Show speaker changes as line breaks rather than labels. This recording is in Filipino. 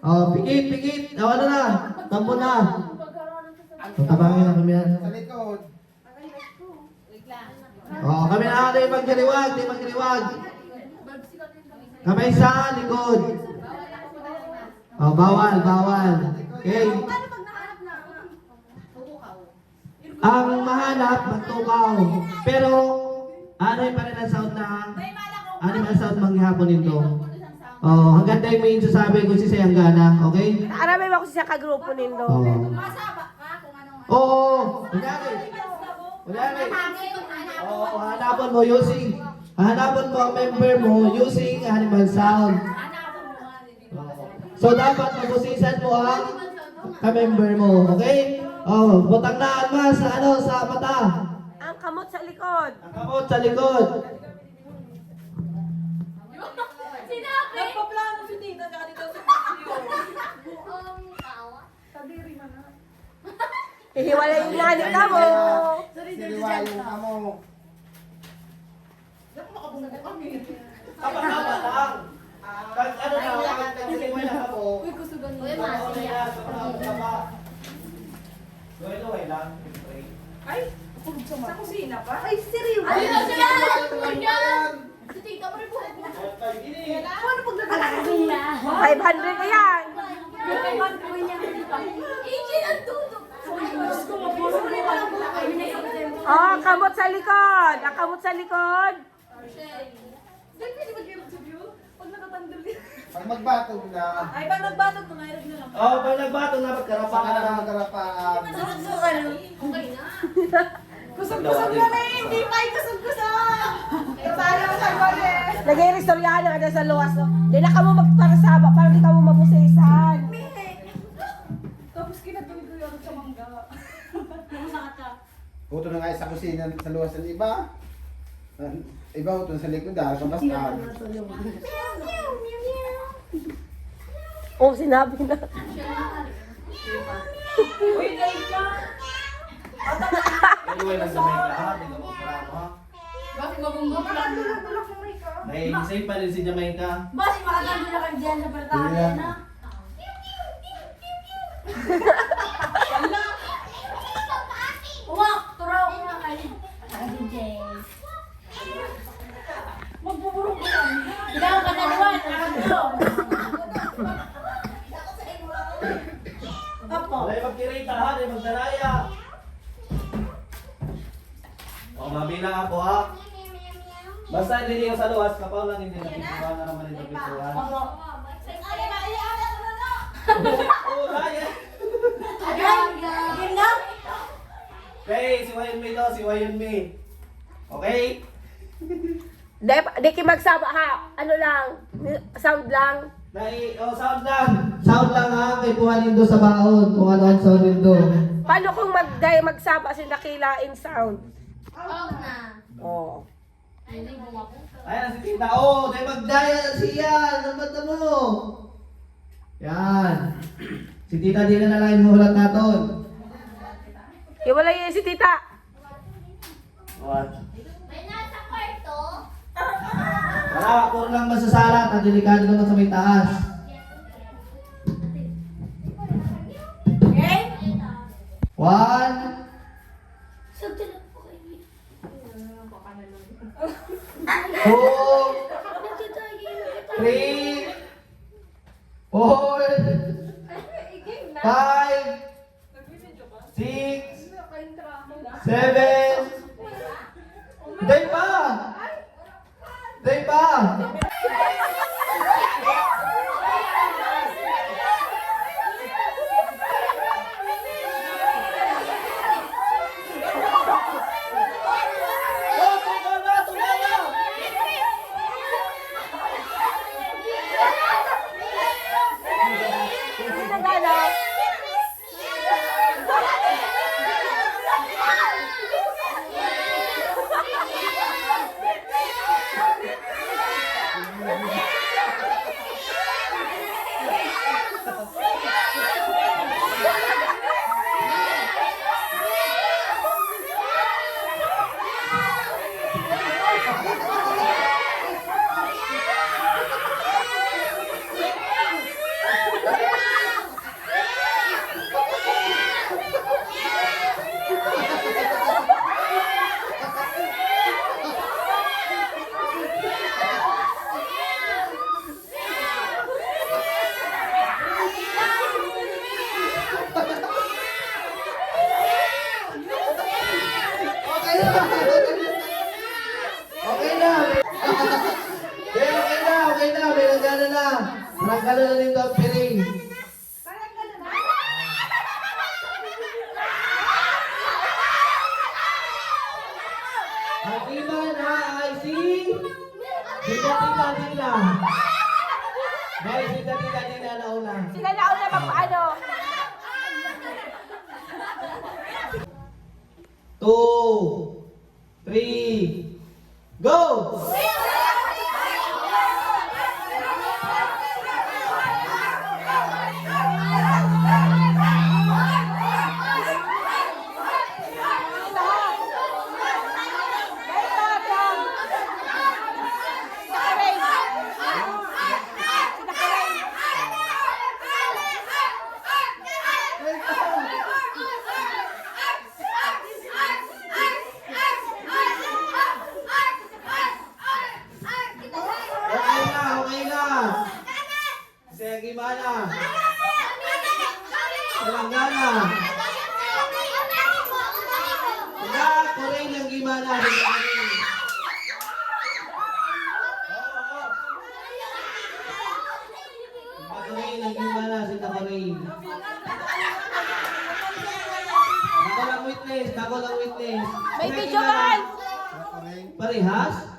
Oh, pikit, pikit. Oh, ano na? Tampo na. Tabangin na kami yan.
Sa likod.
Oh, kami na di magkaliwag, di magkaliwag. Kamay sa likod. Oh, bawal, bawal. Okay. Ang mahanap, magtukaw. Pero, ano yung parin ang sound na? Ano yung sound manghihapon nito? Oh, hanggang tayo may sasabi kung si Sayang Gana, okay?
Arami ba ko siya kagrupo nindo?
Oh. Oo, kunyari. Kunyari. Oo, hanapan mo using. Hanapan mo ang member mo using animal sound. So, dapat mabusisan mo ang ka-member mo, okay? Oh, butang na almas sa ano, sa mata.
Ang kamot sa likod.
Ang kamot sa likod.
Sinabi!
Nagpaplano si Tita tsaka dito sa
Kadiri man na.
Ihiwalay yung nani ka mo.
Siliwayong ka mo.
makabunggo kami.
Tama lang. Pag ano na, pag siliway na ako.
Uy, kusugan mo.
Uy, Masi.
Luway lang.
Ay, sa kusina pa? Ay, seryo?
Ayun na sila! Yan! Si Tita mo rin po.
Paano pag nagkakasina?
500 na yan.
Igil ang tutok.
Diyos ko, mapuro na yung walang
Oh, kamot sa likod. Ang kamot sa likod.
Dahil pwede mag-hirap sa view? Pag nakatandol yan.
Pag magbatog na,
Ay, pag nagbatog, tumayarag na lang.
Oh, pag nagbato na pagkarapa
saka
ka
na
na.
magkarapaan.
Okay na.
Kusog-kusog na rin! Hindi pa kusog-kusog! Sayang sa gole!
Nag-i-restoryahan na ka sa luwas. No? Di na ka mo magparasaba para di ka mo mabusisan.
Tapos kinatuloy ko yun sa mangga.
Uto na nga sa kusina sa luwas ng iba. Iba uto sa likod dahil kabastan.
Oh, sinabi na.
Uy, like ka!
Luway lang sa may lahat. Hindi ko magkarama, ha?
Bakit mabunggo ka lang?
Tulak mo may ka.
Safe pa rin si Jamaica.
Bakit makagando na kayo dyan sa
Hindi
pertane
yan.
na? Uwak! Turaw ko na kayo. DJ.
Magbuburong ko lang.
Ikaw ka na naman. Ano?
Apo.
Wala magkirita, ha? Wala magdaraya. O, mabilang ako, ha? Basta hindi yung sa luwas, kapag lang hindi napituhan na naman yung napituhan. Oo, daya.
Again na?
Okay, si Wayon May to, si Wayon May. Okay?
Di ki magsaba ha. Ano lang. Sound lang.
Sound lang. Sound lang, ha? Kay puhanin do sa baon. Kung ano ang sound din do.
Paano kung magsaba si nakilain sound?
Oo na.
Oh.
Hindi mo ako.
Ayan, si Tita. Oh, dahil magdaya siya. Ano ba ito mo? Yan. Si Tita di na lang hinuhulat natin.
Iwalay yun si tita.
What?
May nasa kwarto.
Wala, puro lang masasalat. Ang delikado naman sa may taas.
Okay?
1,
Sugtulog po kayo.
2, 3, 4, 5, 6, 7. Day pa! Day pa! Oh, tumawa na! Tumawa!
Hindi na gana.
ng Gimana. Telanggana. Sila Koray ng Gimana. Sila Koray ng Gimana. Sila Koray. Ako lang witness. Ako lang witness.
May
Sila
video
Gimana.
man!
Ako rin.
Parehas?